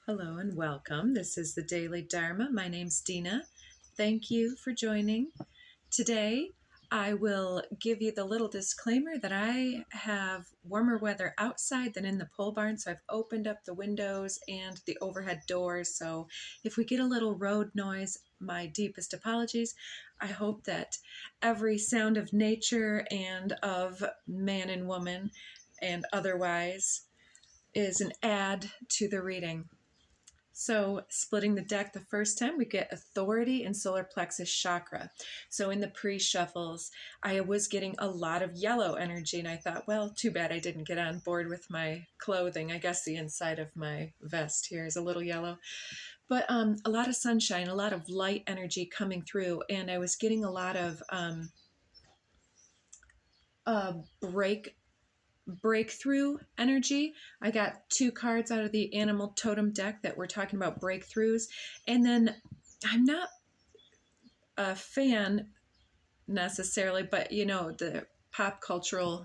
Hello and welcome. This is the Daily Dharma. My name's Dina. Thank you for joining. Today, I will give you the little disclaimer that I have warmer weather outside than in the pole barn, so I've opened up the windows and the overhead doors. So if we get a little road noise, my deepest apologies. I hope that every sound of nature and of man and woman and otherwise is an add to the reading. So splitting the deck the first time, we get authority and solar plexus chakra. So in the pre-shuffles, I was getting a lot of yellow energy, and I thought, well, too bad I didn't get on board with my clothing. I guess the inside of my vest here is a little yellow. But a lot of sunshine, a lot of light energy coming through, and I was getting a lot of breakthrough energy. I got 2 cards out of the animal totem deck that were talking about breakthroughs. And then I'm not a fan necessarily, but the pop cultural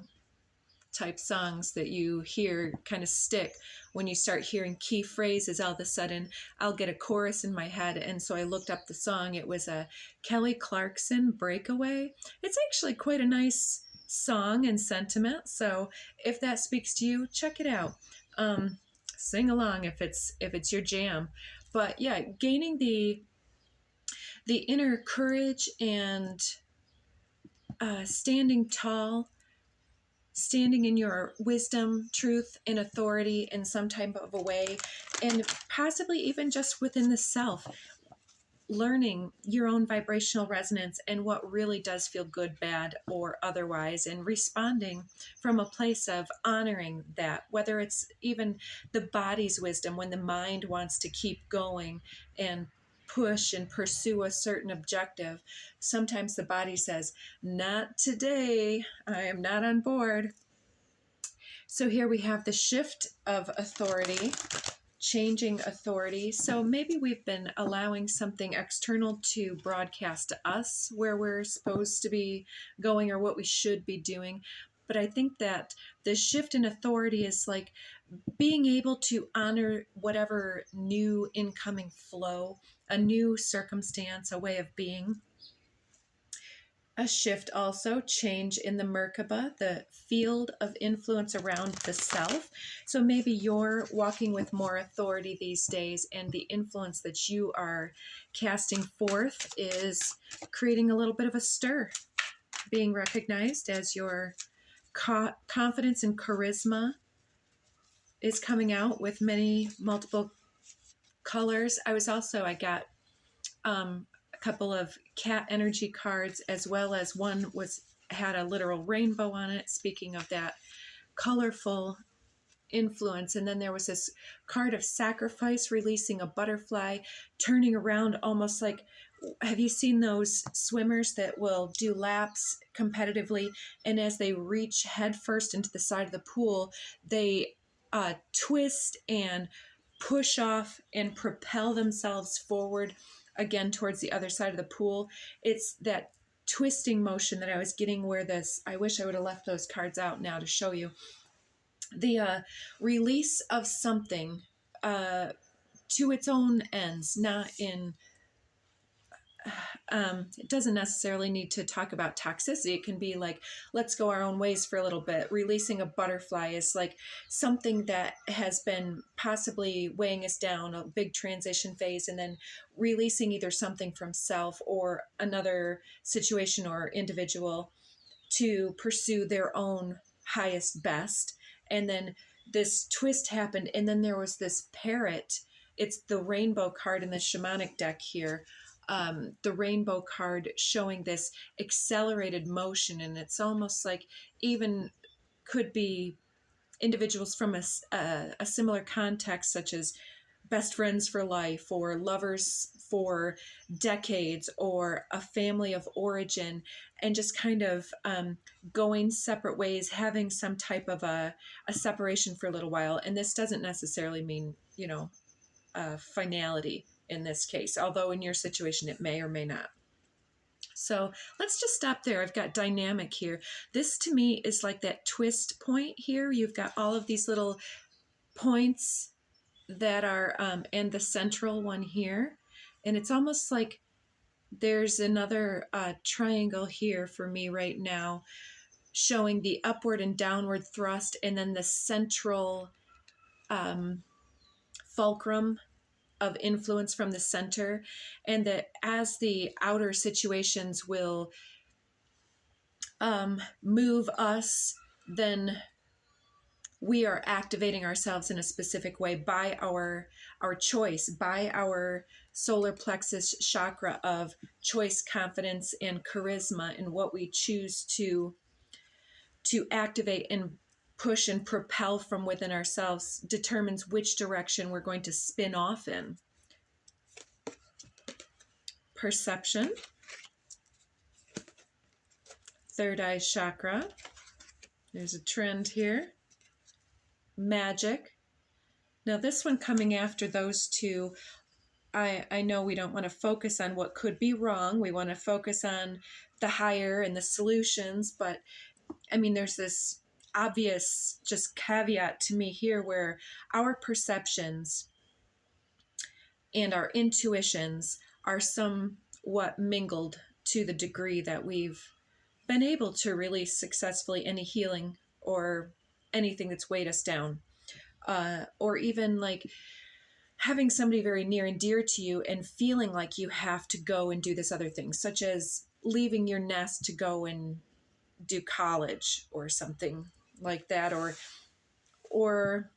type songs that you hear kind of stick. When you start hearing key phrases, all of a sudden I'll get a chorus in my head. And so I looked up the song. It was a Kelly Clarkson Breakaway. It's actually quite a nice song and sentiment. So if that speaks to you, check it out. Sing along if it's your jam. But yeah, gaining the inner courage and standing tall, standing in your wisdom, truth, and authority in some type of a way, and possibly even just within the self, learning your own vibrational resonance and what really does feel good, bad, or otherwise, and responding from a place of honoring that, whether it's even the body's wisdom when the mind wants to keep going and push and pursue a certain objective. Sometimes the body says, not today, I am not on board. So here we have the shift of authority, changing authority. So maybe we've been allowing something external to broadcast to us where we're supposed to be going or what we should be doing. But I think that the shift in authority is like being able to honor whatever new incoming flow, a new circumstance, a way of being. A shift also, change in the Merkaba, the field of influence around the self. So maybe you're walking with more authority these days, and the influence that you are casting forth is creating a little bit of a stir, being recognized as your confidence and charisma is coming out with many multiple colors. I got a couple of cat energy cards, as well as one had a literal rainbow on it, speaking of that colorful influence. And then there was this card of sacrifice, releasing a butterfly, turning around almost like, have you seen those swimmers that will do laps competitively, and as they reach headfirst into the side of the pool, they twist and push off and propel themselves forward again towards the other side of the pool. It's that twisting motion that I was getting where I wish I would have left those cards out now to show you. The release of something to its own ends, not in it doesn't necessarily need to talk about toxicity. It can be like, let's go our own ways for a little bit. Releasing a butterfly is like something that has been possibly weighing us down, a big transition phase, and then releasing either something from self or another situation or individual to pursue their own highest best. And then this twist happened, and then there was this parrot. It's the rainbow card in the shamanic deck here. The rainbow card showing this accelerated motion, and it's almost like even could be individuals from a similar context, such as best friends for life or lovers for decades or a family of origin, and just kind of going separate ways, having some type of a separation for a little while. And this doesn't necessarily mean, finality in this case, although in your situation it may or may not. So let's just stop there. I've got dynamic here. This to me is like that twist point here. You've got all of these little points that are, and the central one here. And it's almost like there's another triangle here for me right now, showing the upward and downward thrust, and then the central fulcrum of influence from the center. And that as the outer situations will move us, then we are activating ourselves in a specific way by our choice, by our solar plexus chakra of choice, confidence, and charisma, and what we choose to activate and push and propel from within ourselves determines which direction we're going to spin off in. Perception, third eye chakra. There's a trend here. Magic. Now this one coming after those two, I know we don't want to focus on what could be wrong. We want to focus on the higher and the solutions. But I mean, there's this obvious just caveat to me here where our perceptions and our intuitions are somewhat mingled to the degree that we've been able to release successfully any healing or anything that's weighed us down. Or even like having somebody very near and dear to you and feeling like you have to go and do this other thing, such as leaving your nest to go and do college or something like that, or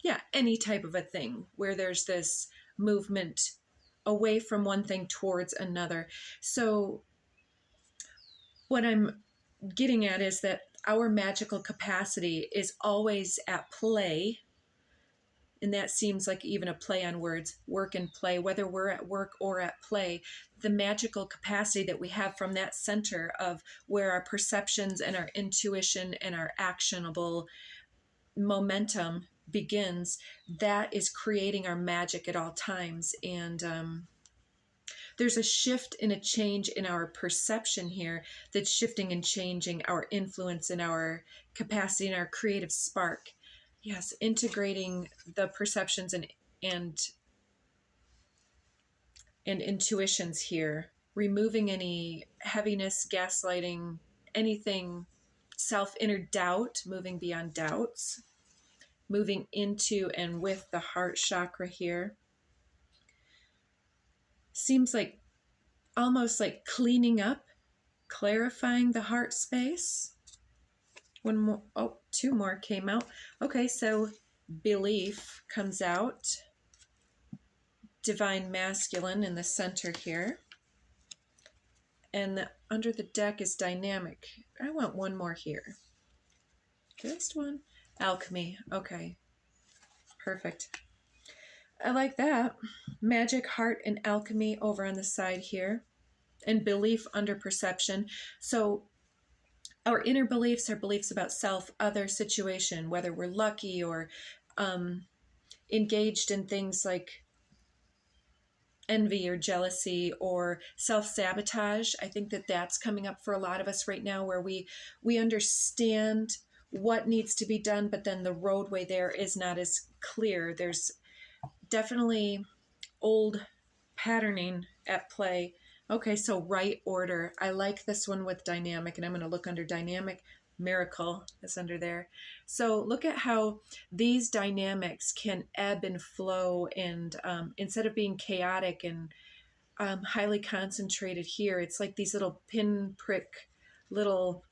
yeah, any type of a thing where there's this movement away from one thing towards another. So what I'm getting at is that our magical capacity is always at play. And that seems like even a play on words, work and play, whether we're at work or at play, the magical capacity that we have from that center of where our perceptions and our intuition and our actionable momentum begins, that is creating our magic at all times. And there's a shift and a change in our perception here that's shifting and changing our influence and our capacity and our creative spark. Yes, integrating the perceptions and intuitions here, removing any heaviness, gaslighting, anything, self-inner doubt, moving beyond doubts, moving into and with the heart chakra here. Seems like almost like cleaning up, clarifying the heart space. One more, oh, two more came out. Okay, so belief comes out. Divine masculine in the center here. And under the deck is dynamic. I want one more here. Just one. Alchemy. Okay. Perfect. I like that. Magic, heart, and alchemy over on the side here. And belief under perception. So our inner beliefs are beliefs about self, other, situation, whether we're lucky or engaged in things like envy or jealousy or self-sabotage. I think that that's coming up for a lot of us right now, where we understand what needs to be done, but then the roadway there is not as clear. There's definitely old patterning at play. Okay, so right order. I like this one with dynamic, and I'm going to look under dynamic. Miracle is under there. So look at how these dynamics can ebb and flow, and instead of being chaotic and highly concentrated here, it's like these little pinprick little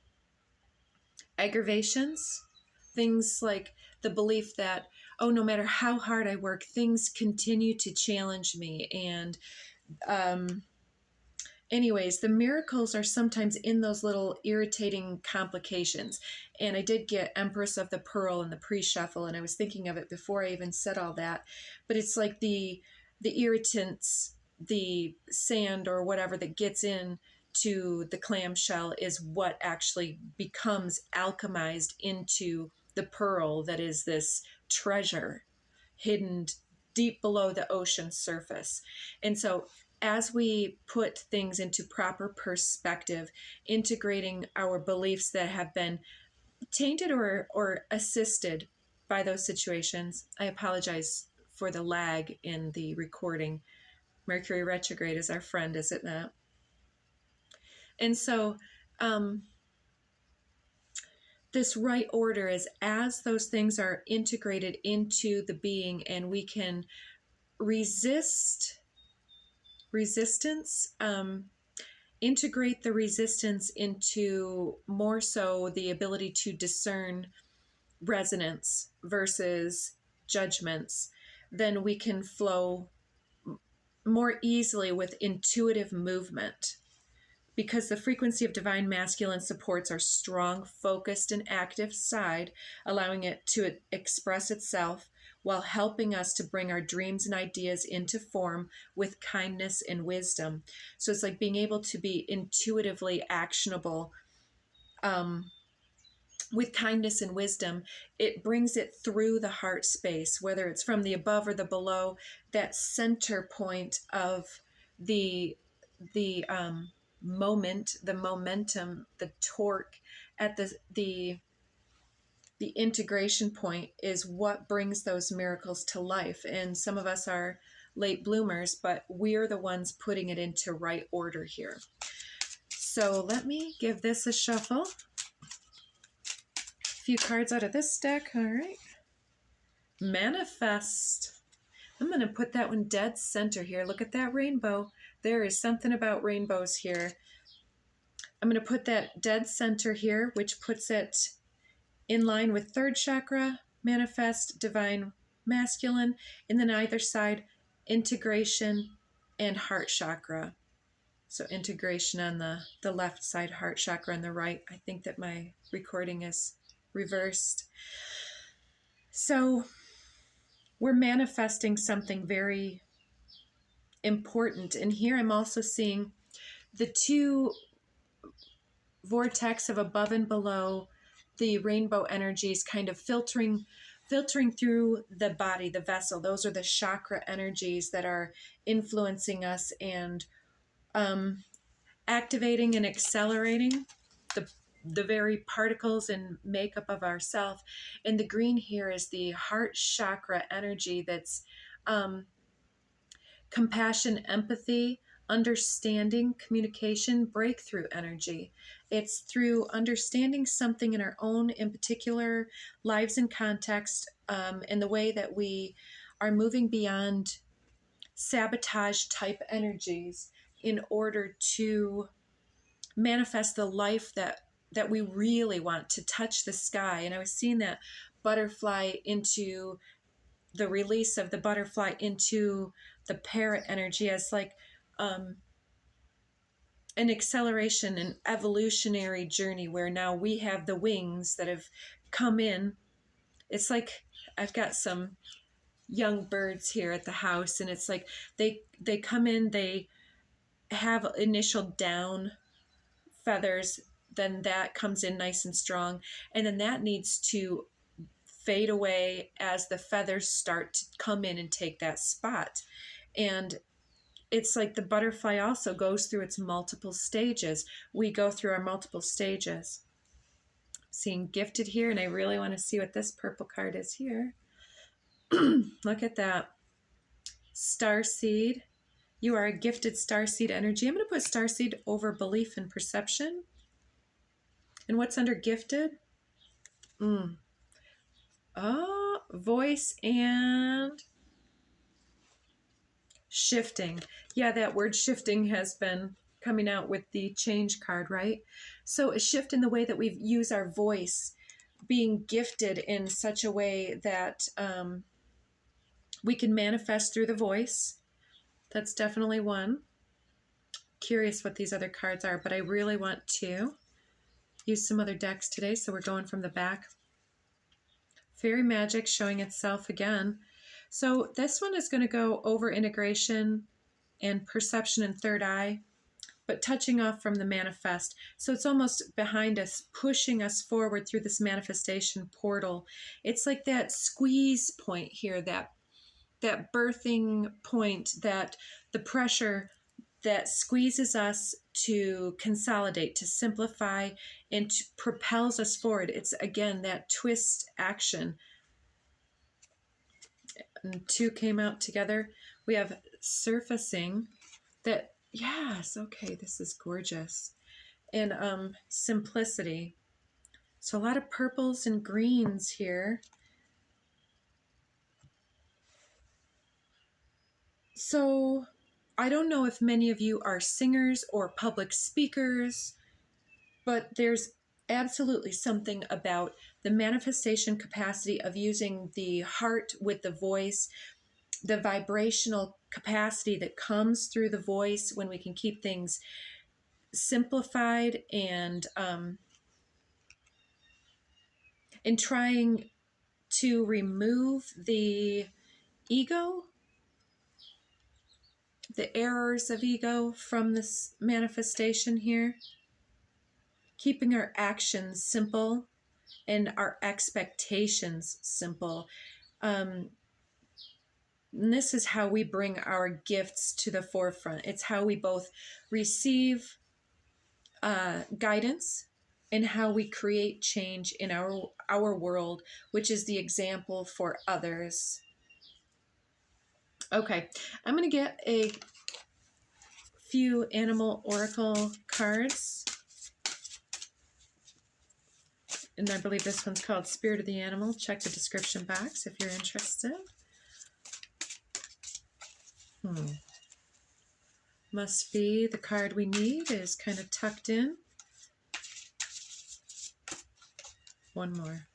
aggravations. Things like the belief that, oh, no matter how hard I work, things continue to challenge me. And anyways, the miracles are sometimes in those little irritating complications. And I did get Empress of the Pearl in the pre-shuffle, and I was thinking of it before I even said all that. But it's like the irritants, the sand or whatever that gets in to the clamshell is what actually becomes alchemized into the pearl that is this treasure hidden deep below the ocean surface. And so as we put things into proper perspective, integrating our beliefs that have been tainted or assisted by those situations, I apologize for the lag in the recording. Mercury retrograde is our friend, is it not? And so this right order is as those things are integrated into the being, and we can resistance, integrate the resistance into more so the ability to discern resonance versus judgments, then we can flow more easily with intuitive movement, because the frequency of divine masculine supports our strong, focused, and active side, allowing it to express itself while helping us to bring our dreams and ideas into form with kindness and wisdom. So it's like being able to be intuitively actionable with kindness and wisdom. It brings it through the heart space, whether it's from the above or the below, that center point of the moment, the momentum, the torque at the integration point is what brings those miracles to life. And some of us are late bloomers, but we're the ones putting it into right order here. So let me give this a shuffle. A few cards out of this deck. All right. Manifest. I'm going to put that one dead center here. Look at that rainbow. There is something about rainbows here. I'm going to put that dead center here, which puts it in line with third chakra, manifest, divine masculine, and then either side, integration and heart chakra. So integration on the left side, heart chakra on the right. I think that my recording is reversed. So we're manifesting something very important. And here I'm also seeing the two vortex of above and below, the rainbow energies kind of filtering through the body, the vessel. Those are the chakra energies that are influencing us and activating and accelerating the very particles and makeup of ourself. And the green here is the heart chakra energy that's compassion, empathy, understanding, communication, breakthrough energy. It's through understanding something in our own, in particular, lives and context, and the way that we are moving beyond sabotage type energies in order to manifest the life that we really want, to touch the sky. And I was seeing that butterfly into the release of the butterfly into the parrot energy as like an acceleration, an evolutionary journey where now we have the wings that have come in. It's like I've got some young birds here at the house, and it's like they come in, they have initial down feathers, then that comes in nice and strong, and then that needs to fade away as the feathers start to come in and take that spot. And it's like the butterfly also goes through its multiple stages. We go through our multiple stages. Seeing gifted here, and I really want to see what this purple card is here. Look at that. Starseed. You are a gifted starseed energy. I'm going to put starseed over belief and perception. And what's under gifted? Voice and shifting. Yeah, that word shifting has been coming out with the change card, right? So a shift in the way that we use our voice, being gifted in such a way that we can manifest through the voice. That's definitely one. Curious what these other cards are, but I really want to use some other decks today, so we're going from the back. Fairy magic showing itself again. So this one is going to go over integration and perception and third eye, but touching off from the manifest. So it's almost behind us, pushing us forward through this manifestation portal. It's like that squeeze point here, that birthing point, that the pressure that squeezes us to consolidate, to simplify, and propels us forward. It's, again, that twist action. and two came out together. We have surfacing that, yes, okay, this is gorgeous. And simplicity. So a lot of purples and greens here. So I don't know if many of you are singers or public speakers, but there's absolutely something about the manifestation capacity of using the heart with the voice, the vibrational capacity that comes through the voice when we can keep things simplified, and in trying to remove the ego, the errors of ego from this manifestation here, keeping our actions simple and our expectations simple. And this is how we bring our gifts to the forefront. It's how we both receive guidance and how we create change in our world, which is the example for others. Okay, I'm going to get a few animal oracle cards. And I believe this one's called Spirit of the Animal. Check the description box if you're interested. Must be the card we need is kind of tucked in. One more.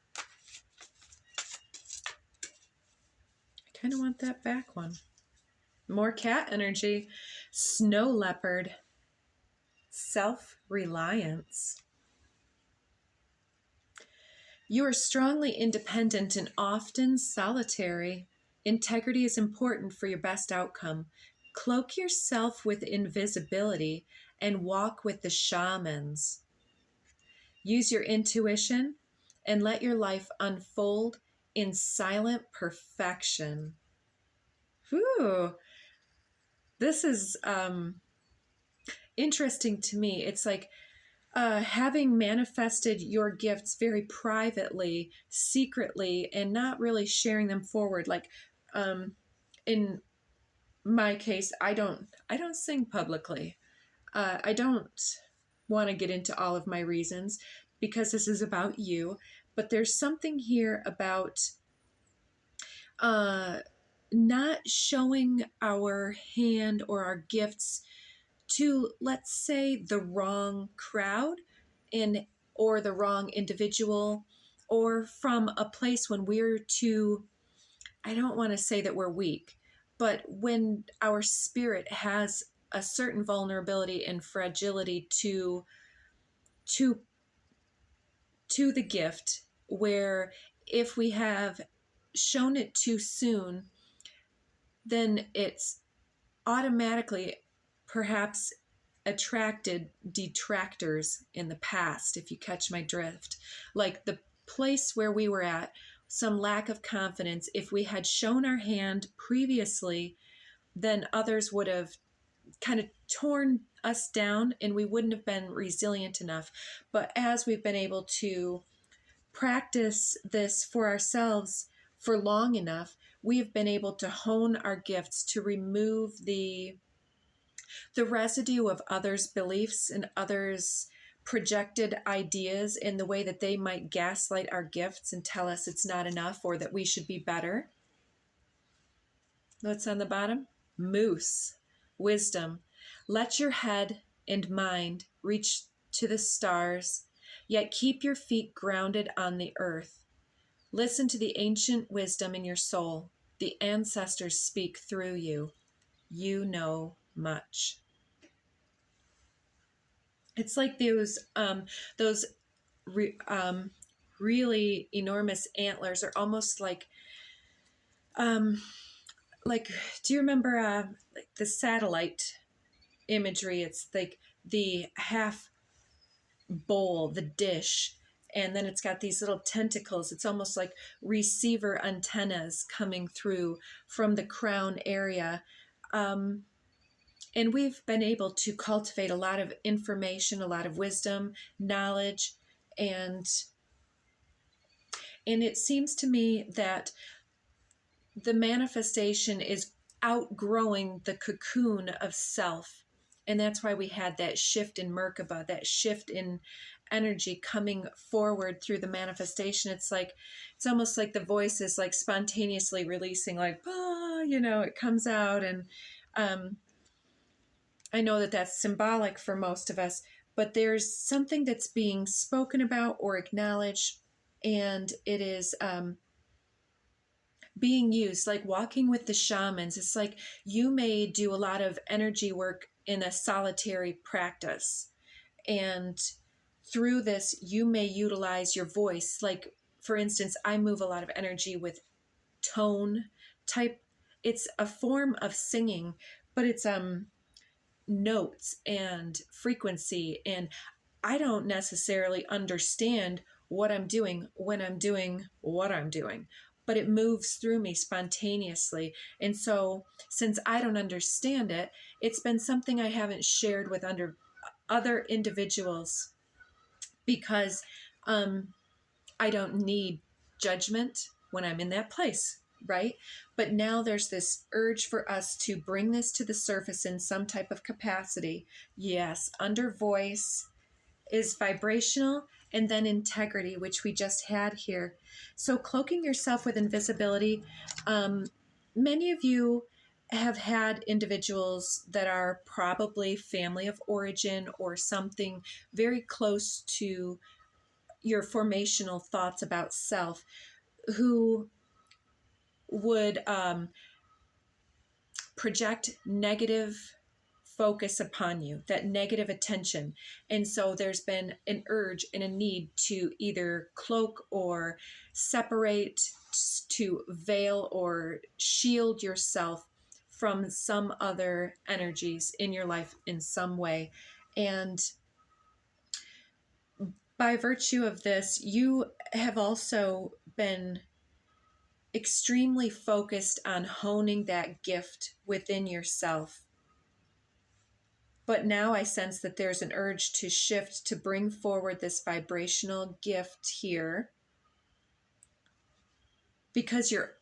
I kind of want that back one. More cat energy. Snow leopard. Self-reliance. You are strongly independent and often solitary. Integrity is important for your best outcome. Cloak yourself with invisibility and walk with the shamans. Use your intuition and let your life unfold in silent perfection. Whew. This is interesting to me. It's like having manifested your gifts very privately, secretly, and not really sharing them forward. Like in my case, I don't sing publicly. I don't want to get into all of my reasons because this is about you, but there's something here about not showing our hand or our gifts to, let's say, the wrong crowd or the wrong individual, or from a place when we're too, I don't want to say that we're weak, but when our spirit has a certain vulnerability and fragility to the gift, where if we have shown it too soon, then it's automatically perhaps attracted detractors in the past, if you catch my drift. Like the place where we were at, some lack of confidence. If we had shown our hand previously, then others would have kind of torn us down and we wouldn't have been resilient enough. But as we've been able to practice this for ourselves for long enough, we've been able to hone our gifts to remove the residue of others' beliefs and others' projected ideas in the way that they might gaslight our gifts and tell us it's not enough or that we should be better. What's on the bottom? Moose, wisdom. Let your head and mind reach to the stars, yet keep your feet grounded on the earth. Listen to the ancient wisdom in your soul. The ancestors speak through you. You know much. It's like those really enormous antlers are almost like do you remember like the satellite imagery? It's like the half bowl, the dish, and then it's got these little tentacles. It's almost like receiver antennas coming through from the crown area. And we've been able to cultivate a lot of information, a lot of wisdom, knowledge, and it seems to me that the manifestation is outgrowing the cocoon of self. And that's why we had that shift in Merkaba, that shift in energy coming forward through the manifestation. It's like, it's almost like the voice is like spontaneously releasing, like, it comes out. And I know that that's symbolic for most of us, but there's something that's being spoken about or acknowledged, and it is being used, like walking with the shamans. It's like you may do a lot of energy work in a solitary practice, and through this you may utilize your voice. Like, for instance, I move a lot of energy with tone type. It's a form of singing, but it's notes and frequency, and I don't necessarily understand what I'm doing when I'm doing what I'm doing, but it moves through me spontaneously. And so, since I don't understand it, it's been something I haven't shared with other individuals, because I don't need judgment when I'm in that place, right? But now there's this urge for us to bring this to the surface in some type of capacity. Yes, under voice is vibrational, and then integrity, which we just had here. So cloaking yourself with invisibility, many of you have had individuals that are probably family of origin or something very close to your formational thoughts about self, who would project negative focus upon you, that negative attention. And so there's been an urge and a need to either cloak or separate, to veil or shield yourself from some other energies in your life in some way. And by virtue of this, you have also been extremely focused on honing that gift within yourself. But now I sense that there's an urge to shift, to bring forward this vibrational gift here, because you're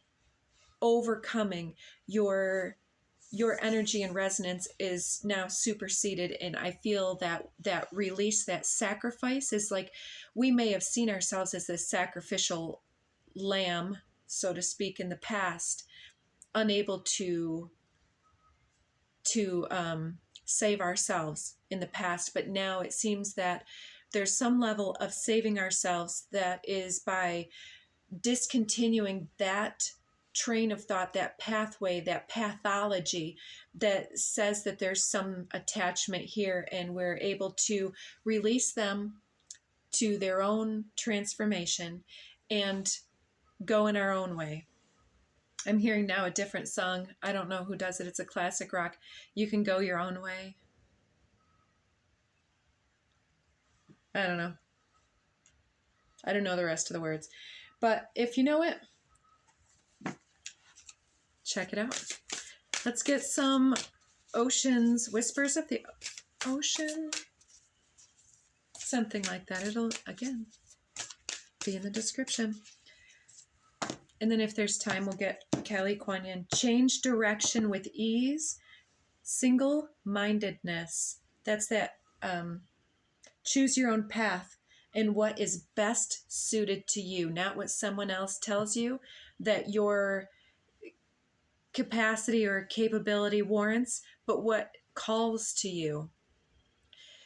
overcoming your energy and resonance is now superseded. And I feel that release, that sacrifice is like, we may have seen ourselves as this sacrificial lamb, so to speak, in the past, unable to save ourselves in the past. But now it seems that there's some level of saving ourselves that is by discontinuing that train of thought, that pathway, that pathology that says that there's some attachment here, and we're able to release them to their own transformation and go in our own way. I'm hearing now a different song. I don't know who does it. It's a classic rock. You can go your own way. I don't know. I don't know the rest of the words. But if you know it, check it out. Let's get some Ocean's Whispers of the Ocean. Something like that. It'll, again, be in the description. And then if there's time, we'll get Kelly Kuan Yin. Change direction with ease. Single-mindedness. That's that choose your own path and what is best suited to you, not what someone else tells you that your capacity or capability warrants, but what calls to you.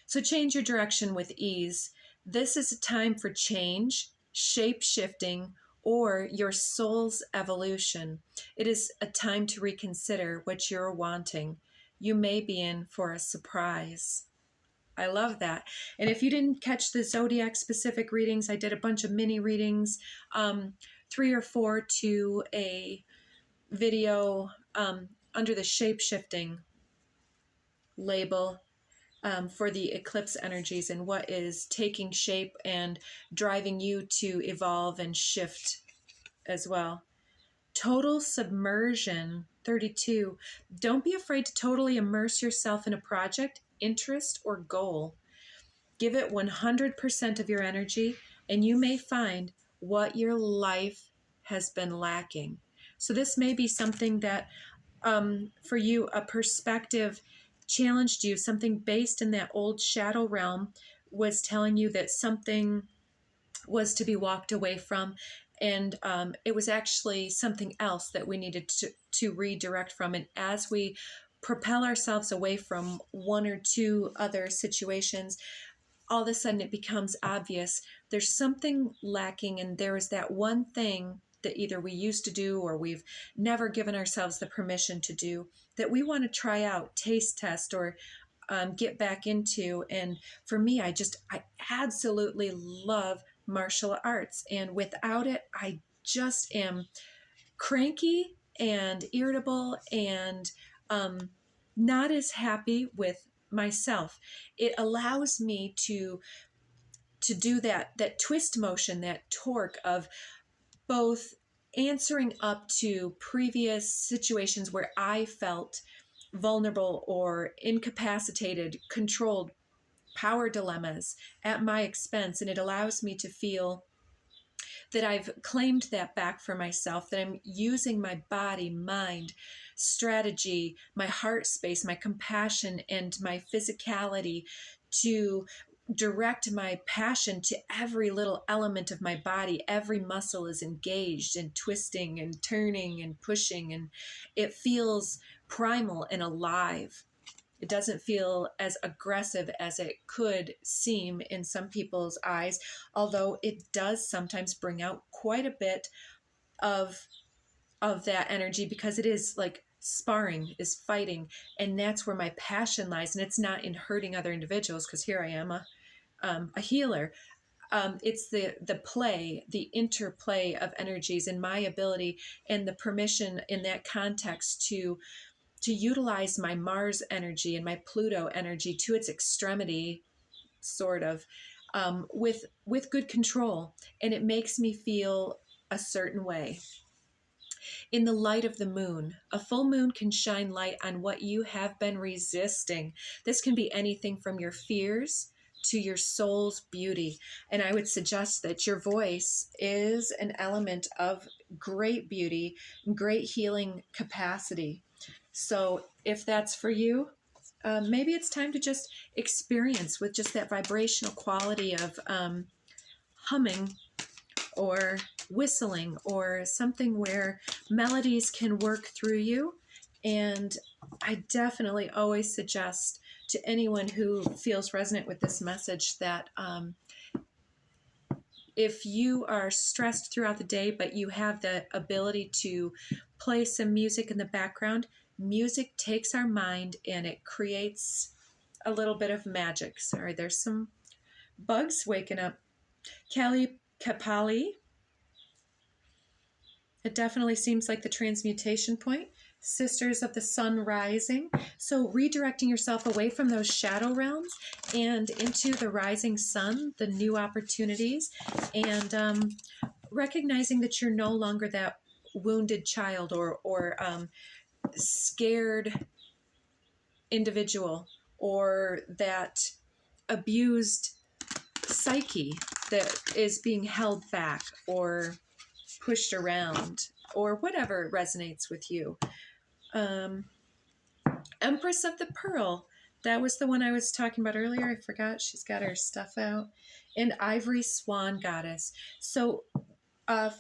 So change your direction with ease. This is a time for change, shape-shifting, or your soul's evolution. It is a time to reconsider what you're wanting. You may be in for a surprise. I love that. And if you didn't catch the Zodiac specific readings, I did a bunch of mini readings, 3 or 4 to a video under the shape-shifting label for the eclipse energies and what is taking shape and driving you to evolve and shift as well. Total submersion, 32. Don't be afraid to totally immerse yourself in a project, interest, or goal. Give it 100% of your energy, and you may find what your life has been lacking. So this may be something that for you, a perspective challenged you, something based in that old shadow realm was telling you that something was to be walked away from. And it was actually something else that we needed to redirect from. And as we propel ourselves away from one or two other situations, all of a sudden it becomes obvious there's something lacking, and there is that one thing that either we used to do or we've never given ourselves the permission to do that we want to try out, taste test, or get back into. And for me, I absolutely love martial arts, and without it, I just am cranky and irritable and not as happy with myself. It allows me to do that twist motion, that torque of both answering up to previous situations where I felt vulnerable or incapacitated, controlled, power dilemmas at my expense. And it allows me to feel that I've claimed that back for myself, that I'm using my body, mind, strategy, my heart space, my compassion, and my physicality to direct my passion to every little element of my body. Every muscle is engaged and twisting and turning and pushing, and it feels primal and alive. It doesn't feel as aggressive as it could seem in some people's eyes, although it does sometimes bring out quite a bit of that energy, because it is like sparring, is fighting, and that's where my passion lies. And it's not in hurting other individuals, because here I am, a healer. It's the play, the interplay of energies, and my ability and the permission in that context to utilize my Mars energy and my Pluto energy to its extremity, sort of, with good control. And it makes me feel a certain way. In the light of the moon, a full moon can shine light on what you have been resisting. This can be anything from your fears to your soul's beauty. And I would suggest that your voice is an element of great beauty, great healing capacity. So if that's for you, maybe it's time to just experience with just that vibrational quality of humming or whistling, or something where melodies can work through you. And I definitely always suggest to anyone who feels resonant with this message that if you are stressed throughout the day, but you have the ability to play some music in the background, music takes our mind and it creates a little bit of magic. Sorry, there's some bugs waking up. Kali Kapali. It definitely seems like the transmutation point. Sisters of the Sun rising. So redirecting yourself away from those shadow realms and into the rising sun, the new opportunities, and recognizing that you're no longer that wounded child or scared individual, or that abused psyche that is being held back or pushed around, or whatever resonates with you. Empress of the Pearl. That was the one I was talking about earlier. I forgot. She's got her stuff out. And Ivory Swan Goddess. So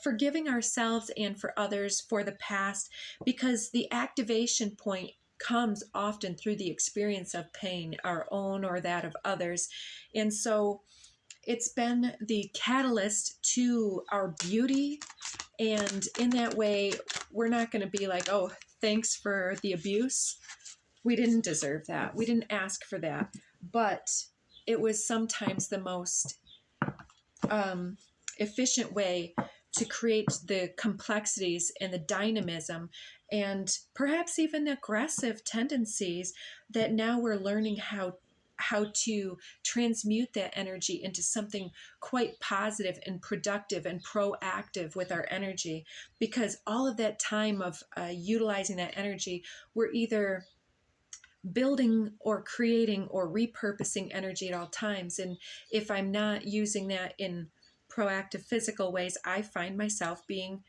forgiving ourselves and for others for the past, because the activation point comes often through the experience of pain, our own or that of others. And so it's been the catalyst to our beauty. And in that way, we're not going to be like, oh, thanks for the abuse. We didn't deserve that. We didn't ask for that. But it was sometimes the most efficient way to create the complexities and the dynamism and perhaps even aggressive tendencies that now we're learning how to transmute that energy into something quite positive and productive and proactive with our energy. Because all of that time of utilizing that energy, we're either building or creating or repurposing energy at all times. And if I'm not using that in proactive physical ways, I find myself being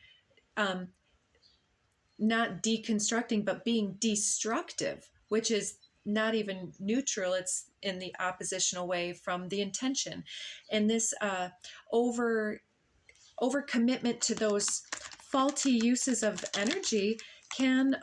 not deconstructing, but being destructive, which is not even neutral. It's in the oppositional way from the intention. And this over overcommitment to those faulty uses of energy can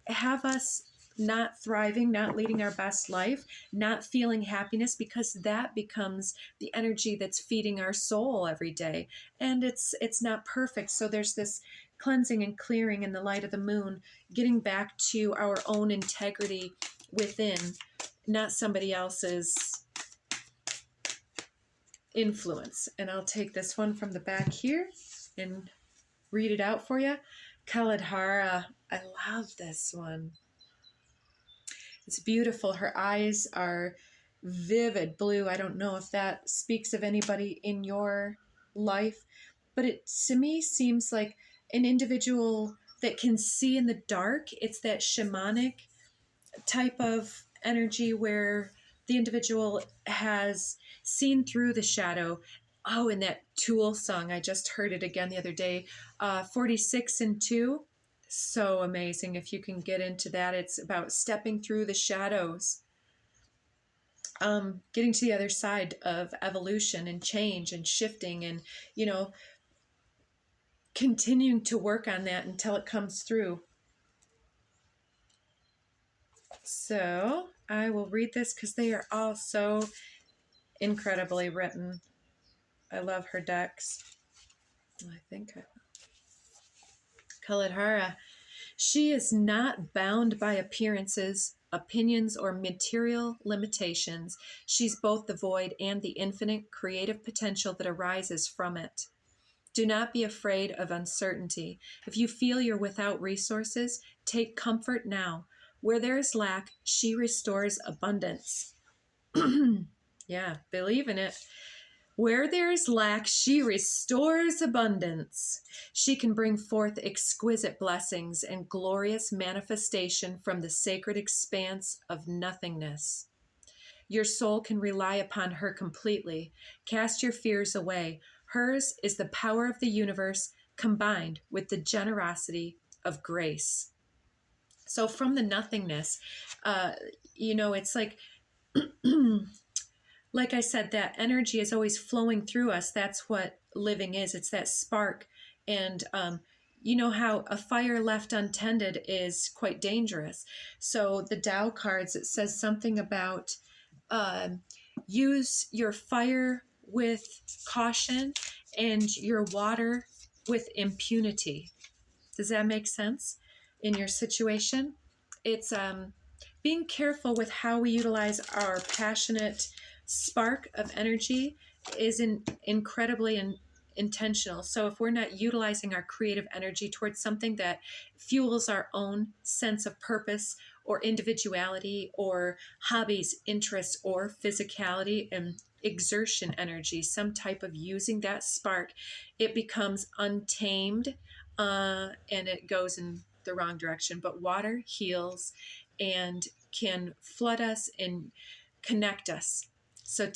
have us not thriving, not leading our best life, not feeling happiness, because that becomes the energy that's feeding our soul every day. And it's not perfect. So there's this cleansing and clearing in the light of the moon, getting back to our own integrity within, not somebody else's influence. And I'll take this one from the back here and read it out for you. Kaladhara. I love this one. It's beautiful. Her eyes are vivid blue. I don't know if that speaks of anybody in your life, but it to me seems like an individual that can see in the dark. It's that shamanic type of energy where the individual has seen through the shadow. Oh, and that Tool song, I just heard it again the other day, 46 and 2. So amazing. If you can get into that, it's about stepping through the shadows, getting to the other side of evolution and change and shifting, and, you know, continuing to work on that until it comes through. So I will read this because they are all so incredibly written. I love her decks. I think I Kaladhara. She is not bound by appearances, opinions, or material limitations. She's both the void and the infinite creative potential that arises from it. Do not be afraid of uncertainty. If you feel you're without resources, take comfort now. Where there is lack, she restores abundance. Yeah, believe in it. Where there is lack, she restores abundance. She can bring forth exquisite blessings and glorious manifestation from the sacred expanse of nothingness. Your soul can rely upon her completely. Cast your fears away. Hers is the power of the universe combined with the generosity of grace. So from the nothingness, it's like I said, that energy is always flowing through us. That's what living is. It's that spark. And you know how a fire left untended is quite dangerous. So the Tao cards, it says something about use your fire with caution and your water with impunity. Does that make sense in your situation? It's being careful with how we utilize our passionate spark of energy is incredibly intentional. So if we're not utilizing our creative energy towards something that fuels our own sense of purpose or individuality or hobbies, interests, or physicality and exertion energy, some type of using that spark, it becomes untamed and it goes in the wrong direction. But water heals and can flood us and connect us. So